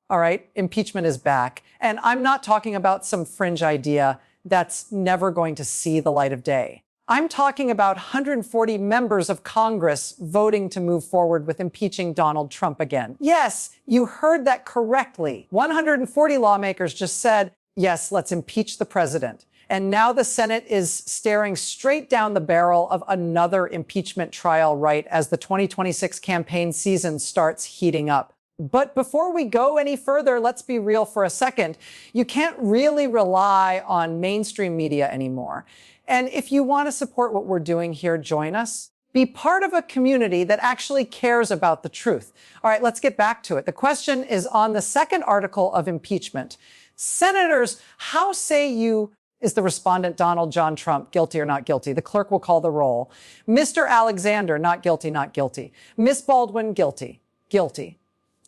All right, impeachment is back. And I'm not talking about some fringe idea that's never going to see the light of day. I'm talking about 140 members of Congress voting to move forward with impeaching Donald Trump again. Yes, you heard that correctly. 140 lawmakers just said, yes, let's impeach the president. And now the Senate is staring straight down the barrel of another impeachment trial right as the 2026 campaign season starts heating up. But before we go any further, let's be real for a second. You can't really rely on mainstream media anymore. And if you want to support what we're doing here, join us. Be part of a community that actually cares about the truth. All right, let's get back to it. The question is on the second article of impeachment. Senators, how say you, is the respondent Donald John Trump guilty or not guilty? The clerk will call the roll. Mr. Alexander, not guilty, not guilty. Miss Baldwin, guilty, guilty.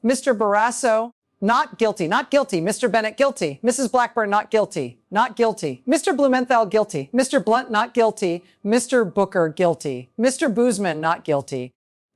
Mr. Barrasso, not guilty, not guilty. Mr. Bennett, guilty. Mrs. Blackburn, not guilty, not guilty. Mr. Blumenthal, guilty. Mr. Blunt, not guilty. Mr. Booker, guilty. Mr. Boozman, not guilty,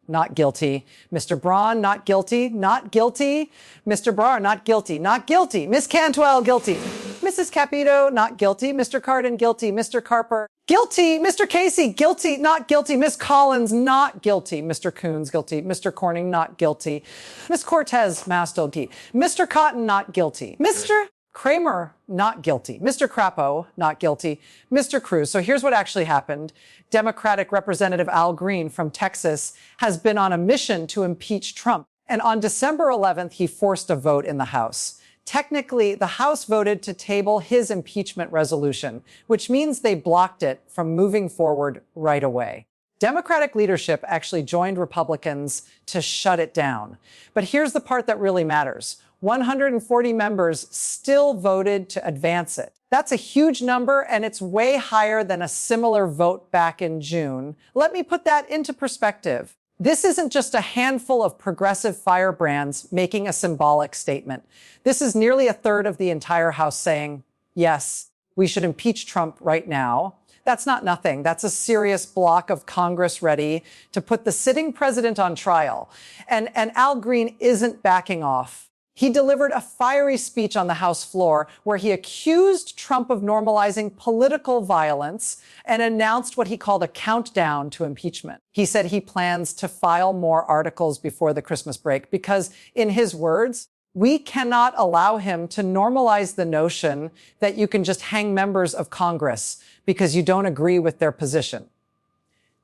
not guilty. Mr. Braun, not guilty, not guilty. Mr. Barr, not guilty, not guilty. Miss Cantwell, guilty. Mrs. Capito, not guilty. Mr. Cardin, guilty. Mr. Carper, guilty. Mr. Casey, guilty, not guilty. Miss Collins, not guilty. Mr. Coons, guilty. Mr. Corning, not guilty. Miss Cortez, Mastel, guilty. Mr. Cotton, not guilty. Mr. Kramer, not guilty. Mr. Crapo, not guilty. Mr. Cruz. So here's what actually happened. Democratic Representative Al Green from Texas has been on a mission to impeach Trump. And on December 11th, he forced a vote in the House. Technically, the House voted to table his impeachment resolution, which means they blocked it from moving forward right away. Democratic leadership actually joined Republicans to shut it down. But here's the part that really matters. 140 members still voted to advance it. That's a huge number, and it's way higher than a similar vote back in June. Let me put that into perspective. This isn't just a handful of progressive firebrands making a symbolic statement. This is nearly a third of the entire House saying, yes, we should impeach Trump right now. That's not nothing. That's a serious block of Congress ready to put the sitting president on trial. And Al Green isn't backing off. He delivered a fiery speech on the House floor where he accused Trump of normalizing political violence and announced what he called a countdown to impeachment. He said he plans to file more articles before the Christmas break because, in his words, we cannot allow him to normalize the notion that you can just hang members of Congress because you don't agree with their position.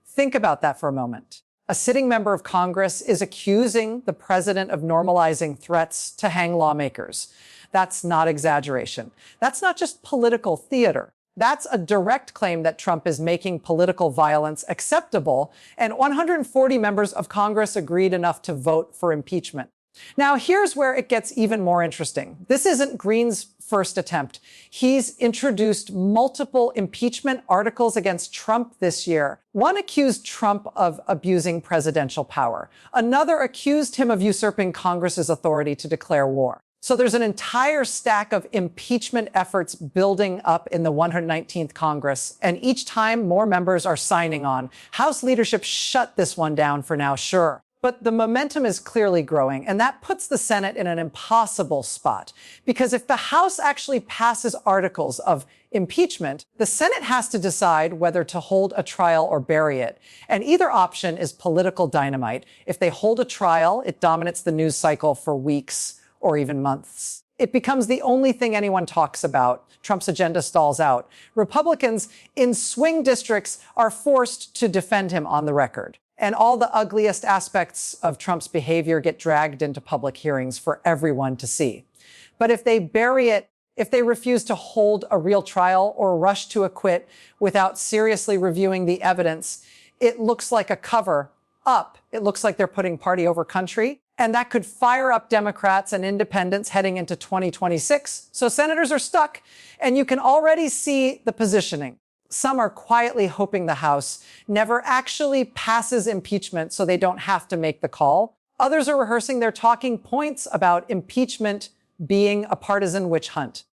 Think about that for a moment. A sitting member of Congress is accusing the president of normalizing threats to hang lawmakers. That's not exaggeration. That's not just political theater. That's a direct claim that Trump is making political violence acceptable, and 140 members of Congress agreed enough to vote for impeachment. Now, here's where it gets even more interesting. This isn't Green's first attempt. He's introduced multiple impeachment articles against Trump this year. One accused Trump of abusing presidential power. Another accused him of usurping Congress's authority to declare war. So there's an entire stack of impeachment efforts building up in the 119th Congress, and each time more members are signing on. House leadership shut this one down for now, sure. But the momentum is clearly growing, and that puts the Senate in an impossible spot. Because if the House actually passes articles of impeachment, the Senate has to decide whether to hold a trial or bury it. And either option is political dynamite. If they hold a trial, it dominates the news cycle for weeks or even months. It becomes the only thing anyone talks about. Trump's agenda stalls out. Republicans in swing districts are forced to defend him on the record. And all the ugliest aspects of Trump's behavior get dragged into public hearings for everyone to see. But if they bury it, if they refuse to hold a real trial or rush to acquit without seriously reviewing the evidence, it looks like a cover up. It looks like they're putting party over country. And that could fire up Democrats and independents heading into 2026. So senators are stuck, and you can already see the positioning. Some are quietly hoping the House never actually passes impeachment so they don't have to make the call. Others are rehearsing their talking points about impeachment being a partisan witch hunt.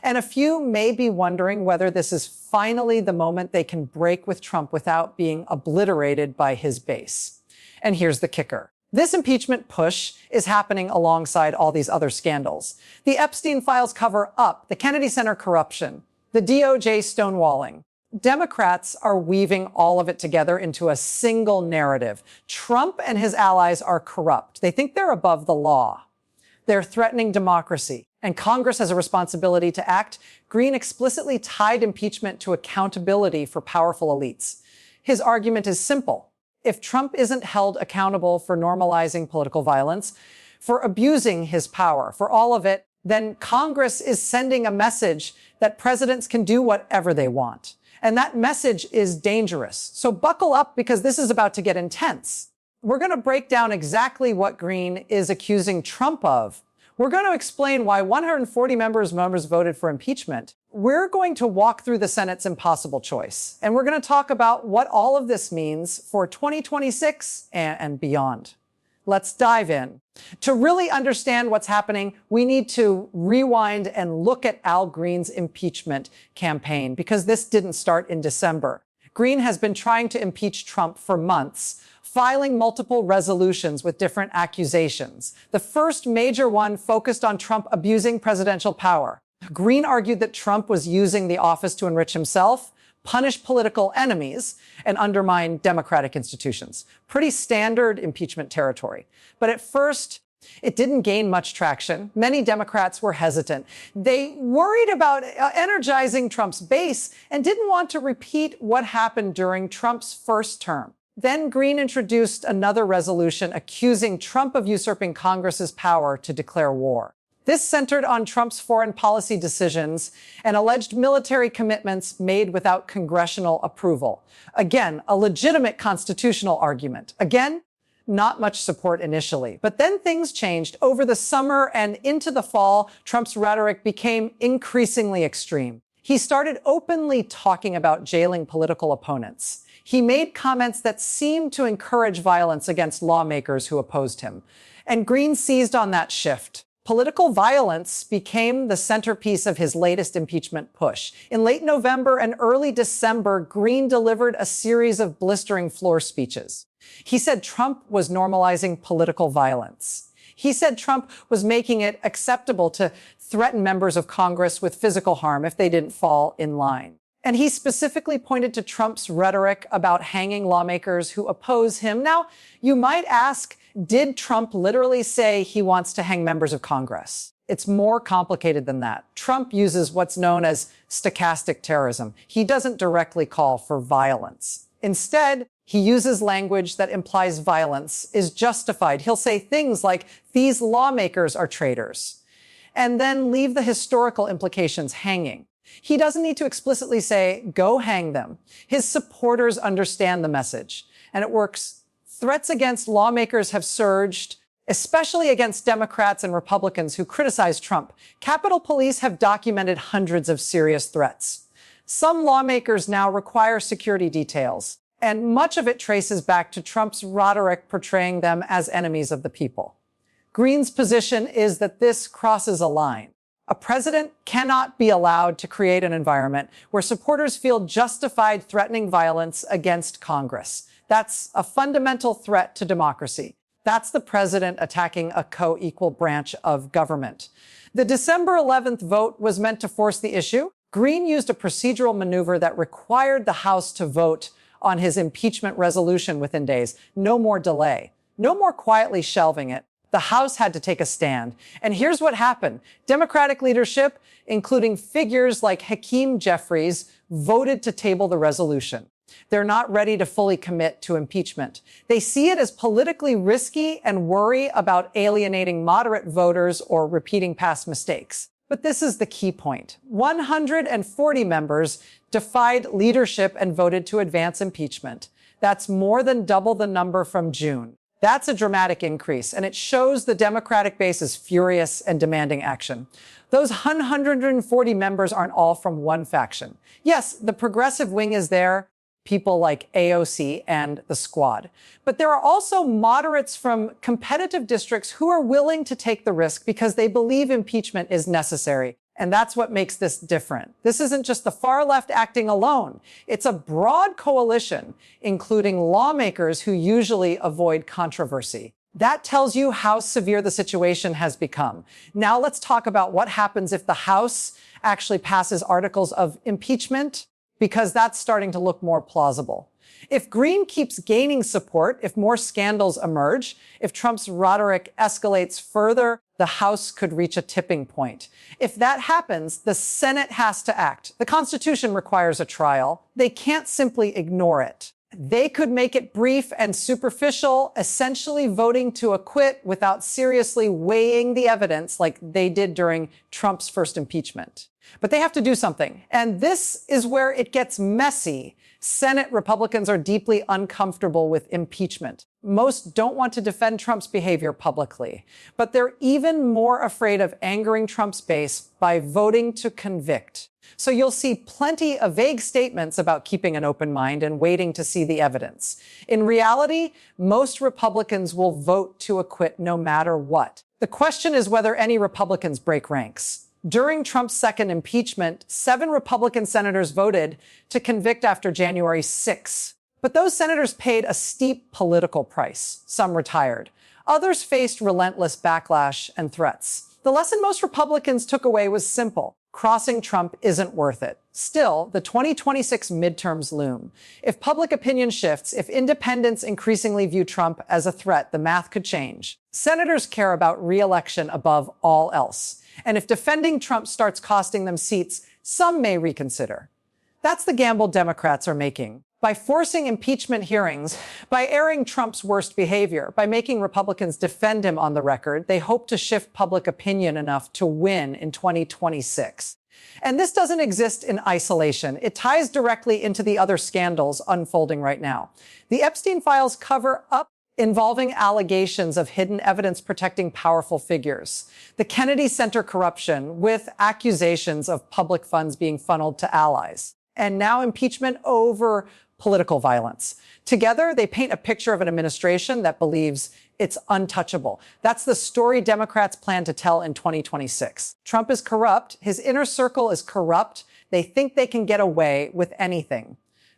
And a few may be wondering whether this is finally the moment they can break with Trump without being obliterated by his base. And here's the kicker. This impeachment push is happening alongside all these other scandals. The Epstein files cover up the Kennedy Center corruption, the DOJ stonewalling. Democrats are weaving all of it together into a single narrative. Trump and his allies are corrupt. They think they're above the law. They're threatening democracy, and Congress has a responsibility to act. Green explicitly tied impeachment to accountability for powerful elites. His argument is simple. If Trump isn't held accountable for normalizing political violence, for abusing his power, for all of it, then Congress is sending a message that presidents can do whatever they want. And that message is dangerous. So buckle up, because this is about to get intense. We're going to break down exactly what Green is accusing Trump of. We're going to explain why 140 members voted for impeachment. We're going to walk through the Senate's impossible choice. And we're going to talk about what all of this means for 2026 and beyond. Let's dive in. To really understand what's happening, we need to rewind and look at Al Green's impeachment campaign, because this didn't start in December. Green has been trying to impeach Trump for months, filing multiple resolutions with different accusations. The first major one focused on Trump abusing presidential power. Green argued that Trump was using the office to enrich himself, punish political enemies, and undermine democratic institutions. Pretty standard impeachment territory. But at first, it didn't gain much traction. Many Democrats were hesitant. They worried about energizing Trump's base and didn't want to repeat what happened during Trump's first term. Then Green introduced another resolution accusing Trump of usurping Congress's power to declare war. This centered on Trump's foreign policy decisions and alleged military commitments made without congressional approval. Again, a legitimate constitutional argument. Again, not much support initially. But then things changed. Over the summer and into the fall, Trump's rhetoric became increasingly extreme. He started openly talking about jailing political opponents. He made comments that seemed to encourage violence against lawmakers who opposed him. And Green seized on that shift. Political violence became the centerpiece of his latest impeachment push. In late November and early December, Green delivered a series of blistering floor speeches. He said Trump was normalizing political violence. He said Trump was making it acceptable to threaten members of Congress with physical harm if they didn't fall in line. And he specifically pointed to Trump's rhetoric about hanging lawmakers who oppose him. Now, you might ask, did Trump literally say he wants to hang members of Congress? It's more complicated than that. Trump uses what's known as stochastic terrorism. He doesn't directly call for violence. Instead, he uses language that implies violence is justified. He'll say things like, these lawmakers are traitors, and then leave the historical implications hanging. He doesn't need to explicitly say, go hang them. His supporters understand the message, and it works. Threats against lawmakers have surged, especially against Democrats and Republicans who criticize Trump. Capitol Police have documented hundreds of serious threats. Some lawmakers now require security details, and much of it traces back to Trump's rhetoric portraying them as enemies of the people. Green's position is that this crosses a line. A president cannot be allowed to create an environment where supporters feel justified threatening violence against Congress. That's a fundamental threat to democracy. That's the president attacking a co-equal branch of government. The December 11th vote was meant to force the issue. Green used a procedural maneuver that required the House to vote on his impeachment resolution within days. No more delay. No more quietly shelving it. The House had to take a stand. And here's what happened. Democratic leadership, including figures like Hakeem Jeffries, voted to table the resolution. They're not ready to fully commit to impeachment. They see it as politically risky and worry about alienating moderate voters or repeating past mistakes. But this is the key point. 140 members defied leadership and voted to advance impeachment. That's more than double the number from June. That's a dramatic increase, and it shows the Democratic base is furious and demanding action. Those 140 members aren't all from one faction. Yes, the progressive wing is there, people like AOC and the Squad. But there are also moderates from competitive districts who are willing to take the risk because they believe impeachment is necessary. And that's what makes this different. This isn't just the far left acting alone. It's a broad coalition, including lawmakers who usually avoid controversy. That tells you how severe the situation has become. Now let's talk about what happens if the House actually passes articles of impeachment, because that's starting to look more plausible. If Green keeps gaining support, if more scandals emerge, if Trump's rhetoric escalates further, the House could reach a tipping point. If that happens, the Senate has to act. The Constitution requires a trial. They can't simply ignore it. They could make it brief and superficial, essentially voting to acquit without seriously weighing the evidence like they did during Trump's first impeachment. But they have to do something. And this is where it gets messy. Senate Republicans are deeply uncomfortable with impeachment. Most don't want to defend Trump's behavior publicly, but they're even more afraid of angering Trump's base by voting to convict. So you'll see plenty of vague statements about keeping an open mind and waiting to see the evidence. In reality, most Republicans will vote to acquit no matter what. The question is whether any Republicans break ranks. During Trump's second impeachment, 7 Republican senators voted to convict after January 6. But those senators paid a steep political price. Some retired. Others faced relentless backlash and threats. The lesson most Republicans took away was simple. Crossing Trump isn't worth it. Still, the 2026 midterms loom. If public opinion shifts, if independents increasingly view Trump as a threat, the math could change. Senators care about re-election above all else. And if defending Trump starts costing them seats, some may reconsider. That's the gamble Democrats are making. By forcing impeachment hearings, by airing Trump's worst behavior, by making Republicans defend him on the record, they hope to shift public opinion enough to win in 2026. And this doesn't exist in isolation. It ties directly into the other scandals unfolding right now. The Epstein files cover up involving allegations of hidden evidence protecting powerful figures. The Kennedy Center corruption with accusations of public funds being funneled to allies. And now impeachment over political violence. Together, they paint a picture of an administration that believes it's untouchable. That's the story Democrats plan to tell in 2026. Trump is corrupt. His inner circle is corrupt. They think they can get away with anything.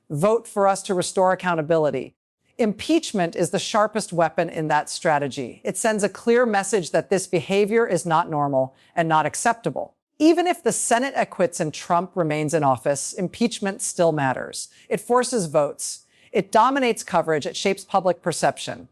Vote for us to restore accountability. Impeachment is the sharpest weapon in that strategy. It sends a clear message that this behavior is not normal and not acceptable. Even if the Senate acquits and Trump remains in office, impeachment still matters. It forces votes. It dominates coverage. It shapes public perception.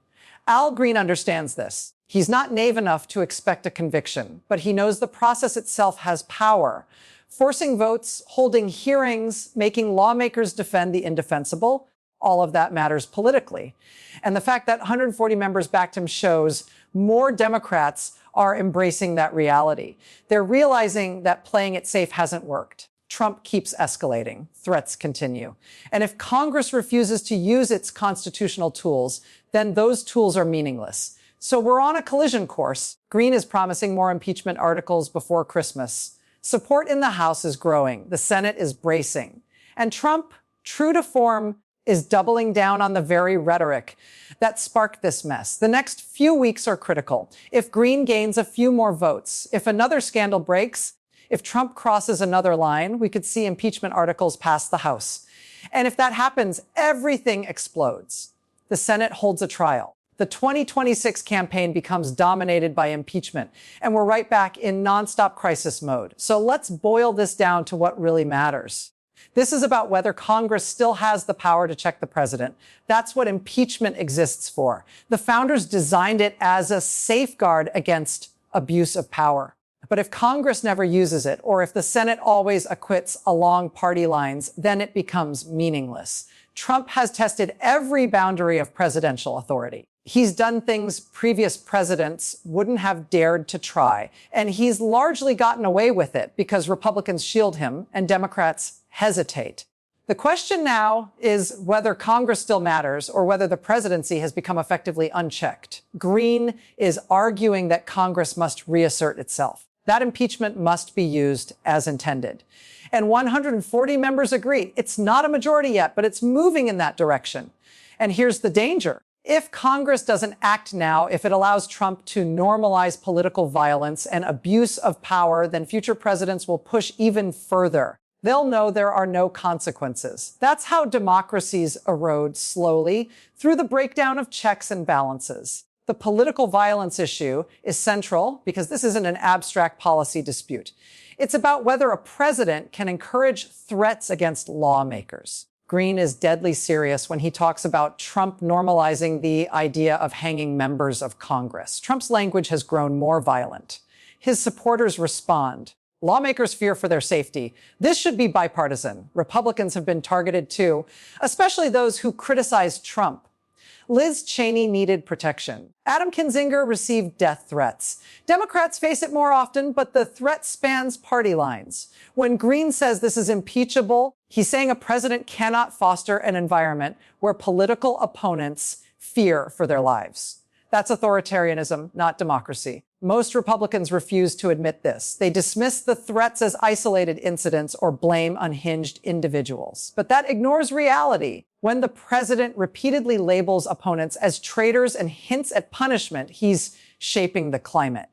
Al Green understands this. He's not naive enough to expect a conviction, but he knows the process itself has power. Forcing votes, holding hearings, making lawmakers defend the indefensible, all of that matters politically. And the fact that 140 members backed him shows more Democrats are embracing that reality. They're realizing that playing it safe hasn't worked. Trump keeps escalating. Threats continue. And if Congress refuses to use its constitutional tools, then those tools are meaningless. So we're on a collision course. Green is promising more impeachment articles before Christmas. Support in the House is growing. The Senate is bracing. And Trump, true to form, is doubling down on the very rhetoric that sparked this mess. The next few weeks are critical. If Green gains a few more votes, if another scandal breaks, if Trump crosses another line, we could see impeachment articles pass the House. And if that happens, everything explodes. The Senate holds a trial. The 2026 campaign becomes dominated by impeachment, and we're right back in nonstop crisis mode. So let's boil this down to what really matters. This is about whether Congress still has the power to check the president. That's what impeachment exists for. The founders designed it as a safeguard against abuse of power. But if Congress never uses it, or if the Senate always acquits along party lines, then it becomes meaningless. Trump has tested every boundary of presidential authority. He's done things previous presidents wouldn't have dared to try. And he's largely gotten away with it because Republicans shield him and Democrats hesitate. The question now is whether Congress still matters or whether the presidency has become effectively unchecked. Green is arguing that Congress must reassert itself. That impeachment must be used as intended. And 140 members agree. It's not a majority yet, but it's moving in that direction. And here's the danger. If Congress doesn't act now, if it allows Trump to normalize political violence and abuse of power, then future presidents will push even further. They'll know there are no consequences. That's how democracies erode slowly, through the breakdown of checks and balances. The political violence issue is central because this isn't an abstract policy dispute. It's about whether a president can encourage threats against lawmakers. Green is deadly serious when he talks about Trump normalizing the idea of hanging members of Congress. Trump's language has grown more violent. His supporters respond. Lawmakers fear for their safety. This should be bipartisan. Republicans have been targeted too, especially those who criticized Trump. Liz Cheney needed protection. Adam Kinzinger received death threats. Democrats face it more often, but the threat spans party lines. When Green says this is impeachable, he's saying a president cannot foster an environment where political opponents fear for their lives. That's authoritarianism, not democracy. Most Republicans refuse to admit this. They dismiss the threats as isolated incidents or blame unhinged individuals. But that ignores reality. When the president repeatedly labels opponents as traitors and hints at punishment, he's shaping the climate.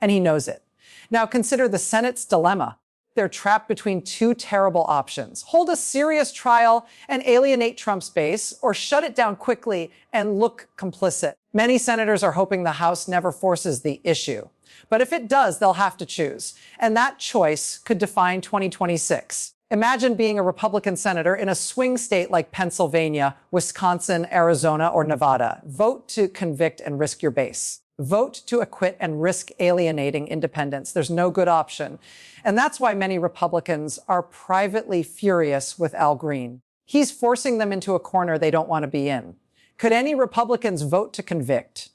And he knows it. Now consider the Senate's dilemma. They're trapped between two terrible options. Hold a serious trial and alienate Trump's base, or shut it down quickly and look complicit. Many senators are hoping the House never forces the issue. But if it does, they'll have to choose. And that choice could define 2026. Imagine being a Republican senator in a swing state like Pennsylvania, Wisconsin, Arizona, or Nevada. Vote to convict and risk your base. Vote to acquit and risk alienating independents. There's no good option. And that's why many Republicans are privately furious with Al Green. He's forcing them into a corner they don't want to be in. Could any Republicans vote to convict?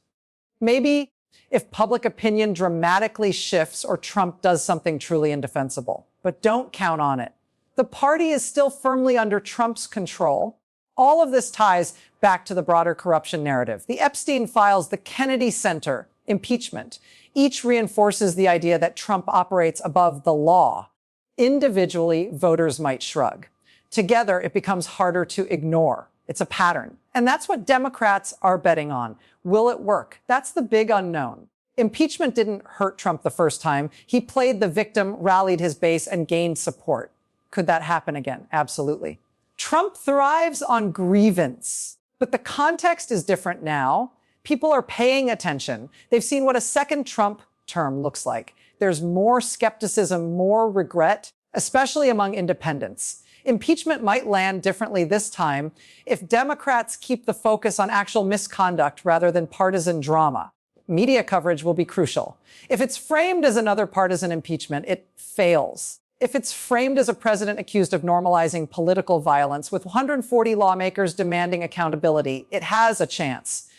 Maybe if public opinion dramatically shifts or Trump does something truly indefensible. But don't count on it. The party is still firmly under Trump's control. All of this ties back to the broader corruption narrative. The Epstein files, the Kennedy Center, impeachment. Each reinforces the idea that Trump operates above the law. Individually, voters might shrug. Together, it becomes harder to ignore. It's a pattern. And that's what Democrats are betting on. Will it work? That's the big unknown. Impeachment didn't hurt Trump the first time. He played the victim, rallied his base, and gained support. Could that happen again? Absolutely. Trump thrives on grievance, but the context is different now. People are paying attention. They've seen what a second Trump term looks like. There's more skepticism, more regret, especially among independents. Impeachment might land differently this time if Democrats keep the focus on actual misconduct rather than partisan drama. Media coverage will be crucial. If it's framed as another partisan impeachment, it fails. If it's framed as a president accused of normalizing political violence with 140 lawmakers demanding accountability, it has a chance.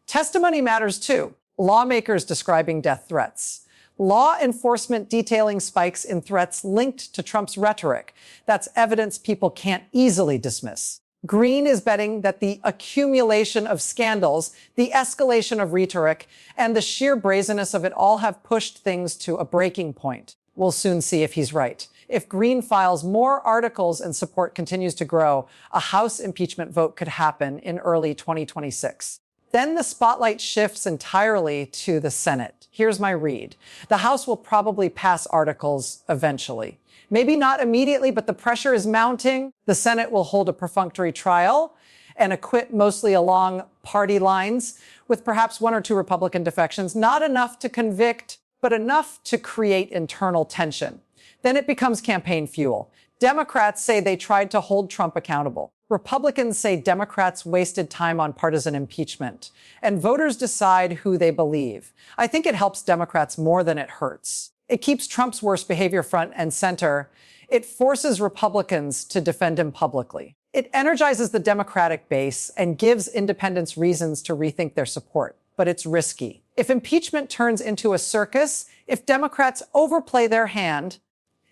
Testimony matters too. Lawmakers describing death threats. Law enforcement detailing spikes in threats linked to Trump's rhetoric. That's evidence people can't easily dismiss. Green is betting that the accumulation of scandals, the escalation of rhetoric, and the sheer brazenness of it all have pushed things to a breaking point. We'll soon see if he's right. If Green files more articles and support continues to grow, a House impeachment vote could happen in early 2026. Then the spotlight shifts entirely to the Senate. Here's my read. The House will probably pass articles eventually. Maybe not immediately, but the pressure is mounting. The Senate will hold a perfunctory trial and acquit mostly along party lines, with perhaps one or two Republican defections. Not enough to convict, but enough to create internal tension. Then it becomes campaign fuel. Democrats say they tried to hold Trump accountable. Republicans say Democrats wasted time on partisan impeachment. And voters decide who they believe. I think it helps Democrats more than it hurts. It keeps Trump's worst behavior front and center. It forces Republicans to defend him publicly. It energizes the Democratic base and gives independents reasons to rethink their support. But it's risky. If impeachment turns into a circus, if Democrats overplay their hand,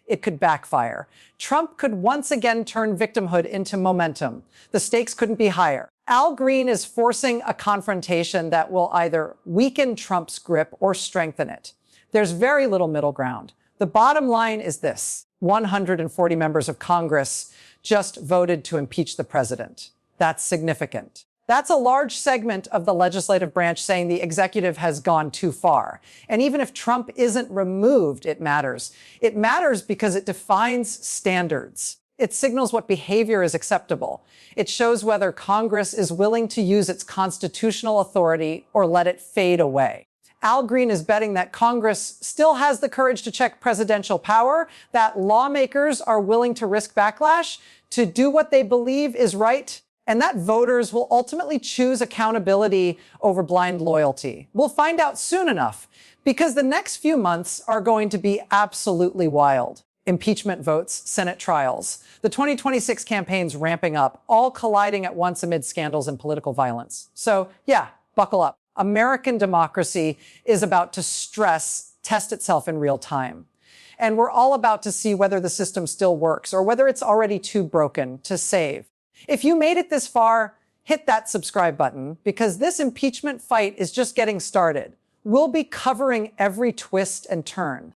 it could backfire. Trump could once again turn victimhood into momentum. The stakes couldn't be higher. Al Green is forcing a confrontation that will either weaken Trump's grip or strengthen it. There's very little middle ground. The bottom line is this: 140 members of Congress just voted to impeach the president. That's significant. That's a large segment of the legislative branch saying the executive has gone too far. And even if Trump isn't removed, it matters. It matters because it defines standards. It signals what behavior is acceptable. It shows whether Congress is willing to use its constitutional authority or let it fade away. Al Green is betting that Congress still has the courage to check presidential power, that lawmakers are willing to risk backlash, to do what they believe is right, and that voters will ultimately choose accountability over blind loyalty. We'll find out soon enough, because the next few months are going to be absolutely wild. Impeachment votes, Senate trials, the 2026 campaigns ramping up, all colliding at once amid scandals and political violence. So yeah, buckle up. American democracy is about to test itself in real time. And we're all about to see whether the system still works or whether it's already too broken to save. If you made it this far, hit that subscribe button, because this impeachment fight is just getting started. We'll be covering every twist and turn.